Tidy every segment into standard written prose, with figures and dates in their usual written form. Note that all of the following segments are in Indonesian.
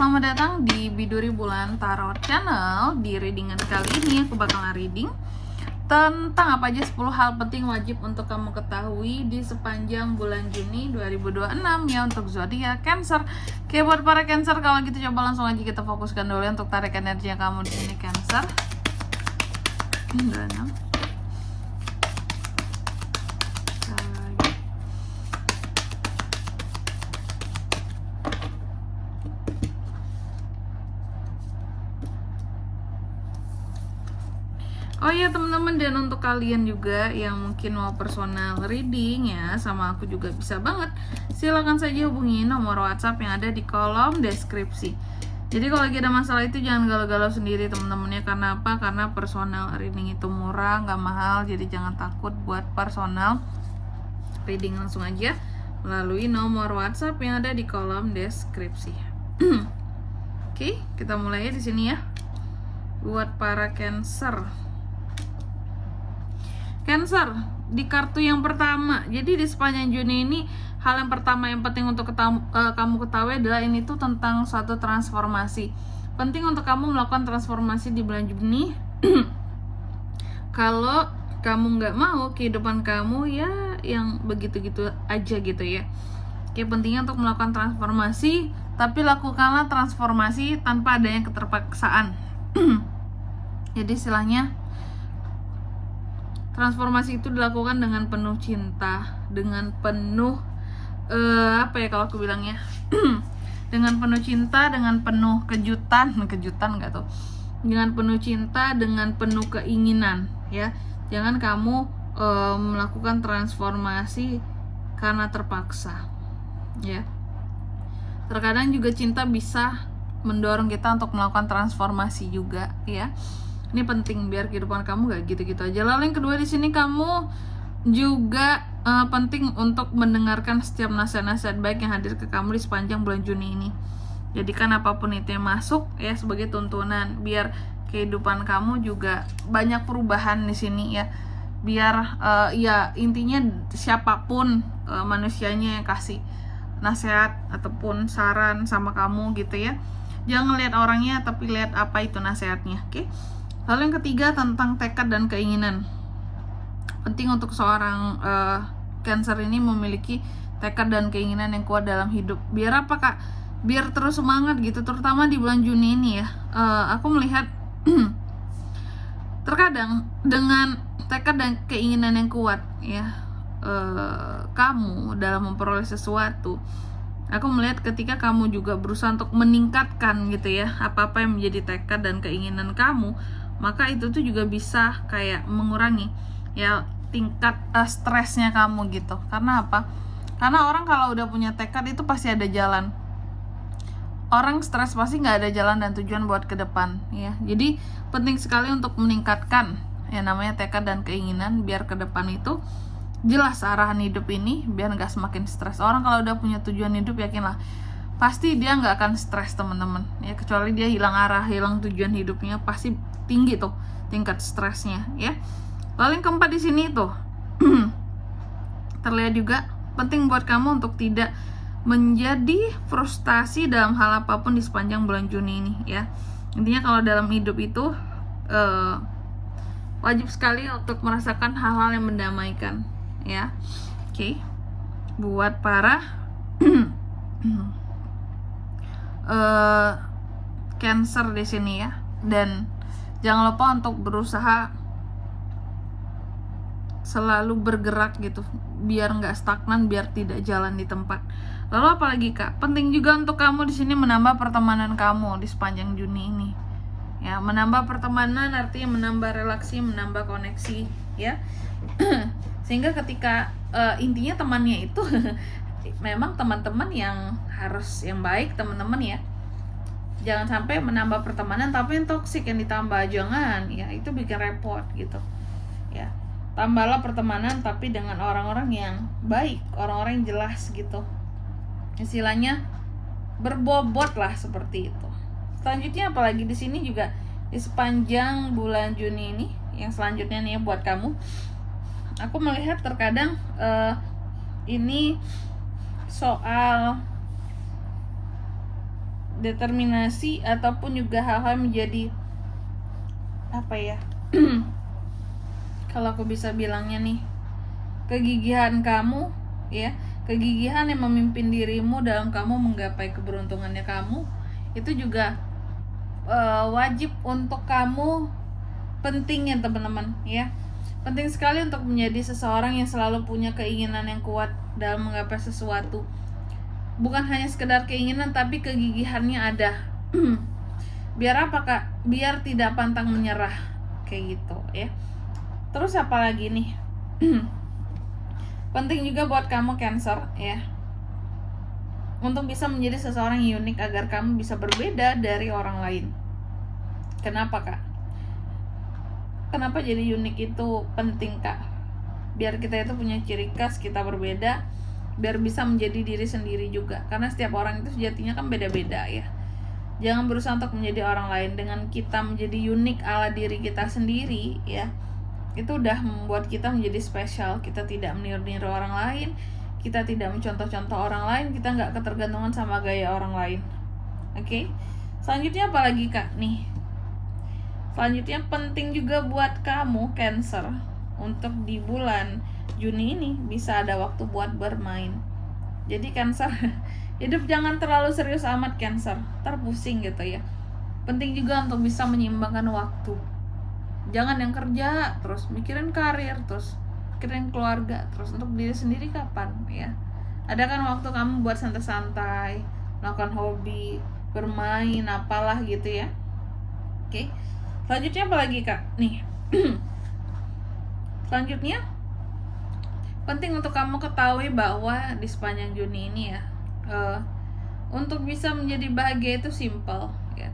selamat datang di Biduri Bulan Tarot Channel. Di readingan kali ini aku bakalan reading tentang apa aja 10 hal penting wajib untuk kamu ketahui di sepanjang bulan Juni 2026 ya, untuk zodiak Cancer. Oke, buat para Cancer, kalau gitu coba langsung aja kita fokuskan dulu untuk tarik energi kamu di sini Cancer. 26. Oh iya teman-teman, dan untuk kalian juga yang mungkin mau personal reading ya sama aku juga bisa banget. Silakan saja hubungi nomor WhatsApp yang ada di kolom deskripsi. Jadi kalau lagi ada masalah itu jangan galau-galau sendiri teman-temannya. Karena apa? Karena personal reading itu murah, nggak mahal. Jadi jangan takut buat personal reading, langsung aja melalui nomor WhatsApp yang ada di kolom deskripsi. Oke, kita mulai ya di sini ya. Buat para Cancer. Cancer, di kartu yang pertama, jadi di sepanjang Juni ini hal yang pertama yang penting untuk kamu ketahui adalah ini tuh tentang suatu transformasi. Penting untuk kamu melakukan transformasi di bulan Juni. Kalau kamu nggak mau kehidupan kamu ya yang begitu-gitu aja gitu ya. Oke, pentingnya untuk melakukan transformasi, tapi lakukanlah transformasi tanpa adanya keterpaksaan. Jadi istilahnya transformasi itu dilakukan dengan penuh cinta, dengan penuh apa ya kalau aku bilangnya, dengan penuh cinta, dengan penuh kejutan nggak tuh, dengan penuh cinta, dengan penuh keinginan ya. Jangan kamu melakukan transformasi karena terpaksa ya. Terkadang juga cinta bisa mendorong kita untuk melakukan transformasi juga ya. Ini penting biar kehidupan kamu gak gitu-gitu aja. Lalu yang kedua di sini kamu juga penting untuk mendengarkan setiap nasihat-nasihat baik yang hadir ke kamu di sepanjang bulan Juni ini. Jadikan apapun itu yang masuk ya sebagai tuntunan biar kehidupan kamu juga banyak perubahan di sini ya. Biar ya intinya siapapun manusianya yang kasih nasihat ataupun saran sama kamu gitu ya. Jangan lihat orangnya tapi lihat apa itu nasihatnya, oke? Lalu yang ketiga tentang tekad dan keinginan. Penting untuk seorang Cancer ini memiliki tekad dan keinginan yang kuat dalam hidup. Biar apa kak? Biar terus semangat gitu, terutama di bulan Juni ini ya. Aku melihat terkadang dengan tekad dan keinginan yang kuat ya, kamu dalam memperoleh sesuatu. Aku melihat ketika kamu juga berusaha untuk meningkatkan gitu ya apa-apa yang menjadi tekad dan keinginan kamu, maka itu tuh juga bisa kayak mengurangi ya tingkat stresnya kamu gitu. Karena apa? Karena orang kalau udah punya tekad itu pasti ada jalan. Orang stres pasti nggak ada jalan dan tujuan buat ke depan ya. Jadi penting sekali untuk meningkatkan ya namanya tekad dan keinginan biar ke depan itu jelas arahan hidup ini, biar nggak semakin stres. Orang kalau udah punya tujuan hidup, yakinlah pasti dia nggak akan stres teman-teman ya, kecuali dia hilang arah, hilang tujuan hidupnya, pasti tinggi tuh tingkat stresnya ya. Lalu yang keempat di sini tuh terlihat juga penting buat kamu untuk tidak menjadi frustasi dalam hal apapun di sepanjang bulan Juni ini ya. Intinya kalau dalam hidup itu wajib sekali untuk merasakan hal-hal yang mendamaikan ya. Oke. Buat para Cancer di sini ya, dan jangan lupa untuk berusaha selalu bergerak gitu biar nggak stagnan, biar tidak jalan di tempat. Lalu apalagi kak? Penting juga untuk kamu di sini menambah pertemanan kamu di sepanjang Juni ini ya. Menambah pertemanan artinya menambah relasi, menambah koneksi ya. Sehingga ketika intinya temannya itu memang teman-teman yang harus yang baik teman-teman ya. Jangan sampai menambah pertemanan tapi yang toksik yang ditambah, jangan ya, itu bikin repot gitu ya. Tambahlah pertemanan tapi dengan orang-orang yang baik, orang-orang yang jelas gitu, istilahnya berbobot lah seperti itu. Selanjutnya apalagi di sini juga di sepanjang bulan Juni ini yang selanjutnya nih buat kamu, aku melihat terkadang ini soal determinasi ataupun juga hal-hal menjadi apa ya kalau aku bisa bilangnya nih, kegigihan kamu ya, kegigihan yang memimpin dirimu dalam kamu menggapai keberuntungannya kamu, itu juga wajib untuk kamu, penting ya teman-teman ya. Penting sekali untuk menjadi seseorang yang selalu punya keinginan yang kuat dalam menggapai sesuatu. Bukan hanya sekedar keinginan, tapi kegigihannya ada. Biar apa kak? Biar tidak pantang menyerah, kayak gitu ya. Terus apa lagi nih? Penting juga buat kamu Cancer ya, untuk bisa menjadi seseorang yang unik agar kamu bisa berbeda dari orang lain. Kenapa kak? Kenapa jadi unik itu penting kak? Biar kita itu punya ciri khas, kita berbeda, biar bisa menjadi diri sendiri juga. Karena setiap orang itu sejatinya kan beda-beda ya. Jangan berusaha untuk menjadi orang lain. Dengan kita menjadi unik ala diri kita sendiri ya, itu udah membuat kita menjadi spesial. Kita tidak meniru-niru orang lain, kita tidak mencontoh-contoh orang lain, kita nggak ketergantungan sama gaya orang lain. Oke? Selanjutnya apa lagi kak nih? Selanjutnya penting juga buat kamu Cancer, untuk di bulan Juni ini bisa ada waktu buat bermain. Jadi Cancer, hidup jangan terlalu serius amat Cancer, ntar pusing gitu ya. Penting juga untuk bisa menyeimbangkan waktu. Jangan yang kerja terus mikirin karir, terus mikirin keluarga, terus untuk diri sendiri kapan ya. Ada kan waktu kamu buat santai-santai, melakukan hobi, bermain apalah gitu ya. Oke. Selanjutnya apa lagi kak nih? Selanjutnya penting untuk kamu ketahui bahwa di sepanjang Juni ini ya, untuk bisa menjadi bahagia itu simple ya.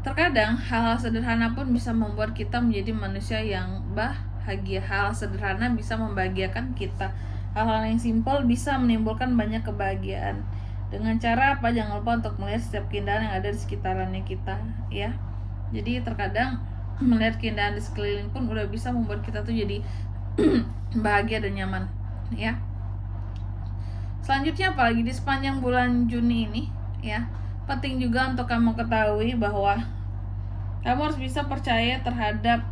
Terkadang hal-hal sederhana pun bisa membuat kita menjadi manusia yang bahagia. Hal sederhana bisa membahagiakan kita. Hal-hal yang simple bisa menimbulkan banyak kebahagiaan. Dengan cara apa? Jangan lupa untuk melihat setiap keindahan yang ada di sekitarannya kita ya. Jadi terkadang melihat keindahan di sekeliling pun udah bisa membuat kita tuh jadi bahagia dan nyaman ya. Selanjutnya apalagi di sepanjang bulan Juni ini ya, penting juga untuk kamu ketahui bahwa kamu harus bisa percaya terhadap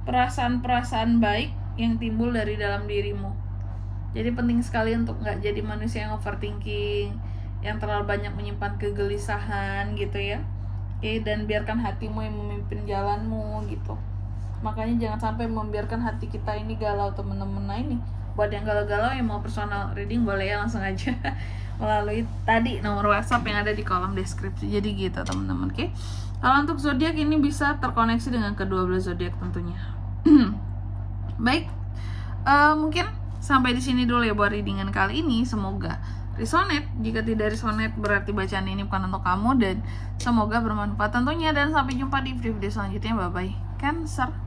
perasaan-perasaan baik yang timbul dari dalam dirimu. Jadi penting sekali untuk gak jadi manusia yang overthinking, yang terlalu banyak menyimpan kegelisahan gitu ya. Oke, dan biarkan hatimu yang memimpin jalanmu gitu. Makanya jangan sampai membiarkan hati kita ini galau teman-teman. Nah ini buat yang galau-galau yang mau personal reading boleh ya, langsung aja melalui tadi nomor WhatsApp yang ada di kolom deskripsi. Jadi gitu teman-teman. Oke. Kalau untuk zodiak ini bisa terkoneksi dengan kedua-belah zodiak tentunya. Baik. Mungkin sampai di sini dulu ya buat readingan kali ini. Semoga resonate. Jika tidak resonate berarti bacaan ini bukan untuk kamu, dan semoga bermanfaat tentunya. Dan sampai jumpa di video-video selanjutnya. Bye bye Cancer.